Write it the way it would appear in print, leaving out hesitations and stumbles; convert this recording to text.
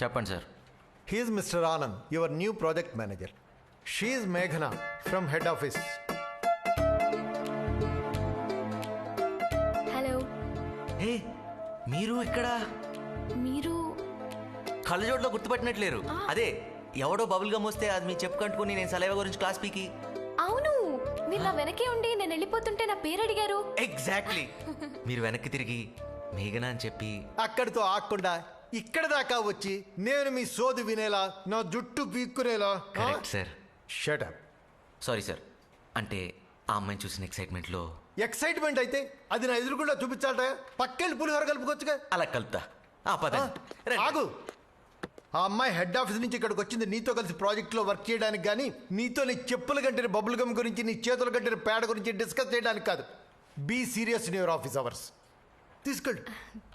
చెప్పండి sir. He's Mr Anand, your new project manager. She's మేఘనా from head office. Hello. ఏ మీరు ఇక్కడ మీరు కళ్ళజోట్లో గుర్తుపట్టినట్లేరు. అదే ఎవడో బబుల్ గమ్ వస్తే అది మీరు చెప్పుకుంటుకుని నేను సలైవా గురించి క్లాస్ పీకి. అవును, మీరు నా వెనకే ఉండి నేను వెళ్ళిపోతుంటే నా పేరు అడిగారు. ఎగ్జాక్ట్లీ. మీరు వెనక్కి తిరిగి మేఘనా అని చెప్పి అక్కడితో ఆగకుండా ఇక్కడ దాకా వచ్చి నేను మీ సోది వినేలా నా జుట్టు పీక్కునేలా. Correct sir. Shut up. Sorry sir. అంటే ఆ అమ్మాయిని చూసిన ఎక్సైట్మెంట్లో. ఎక్సైట్మెంట్ అయితే అది నా ఎదురుకుండా చూపించాలట. పక్కెళ్ళి పులిహోర కలుపుకొచ్చుగా. అలా కలుపుతా. ఆ పదండి. రండి. ఆగు. ఆ అమ్మాయి హెడ్ ఆఫీస్ నుంచి ఇక్కడికి వచ్చింది నీతో కలిసి ప్రాజెక్ట్లో వర్క్ చేయడానికి, కానీ నీతో నీ చెప్పులు కంటే బబుల్ గమ్ గురించి, నీ చేతులు కంటే పేడ గురించి డిస్కస్ చేయడానికి కాదు. Be serious in your office hours. తీసుకెళ్ళు.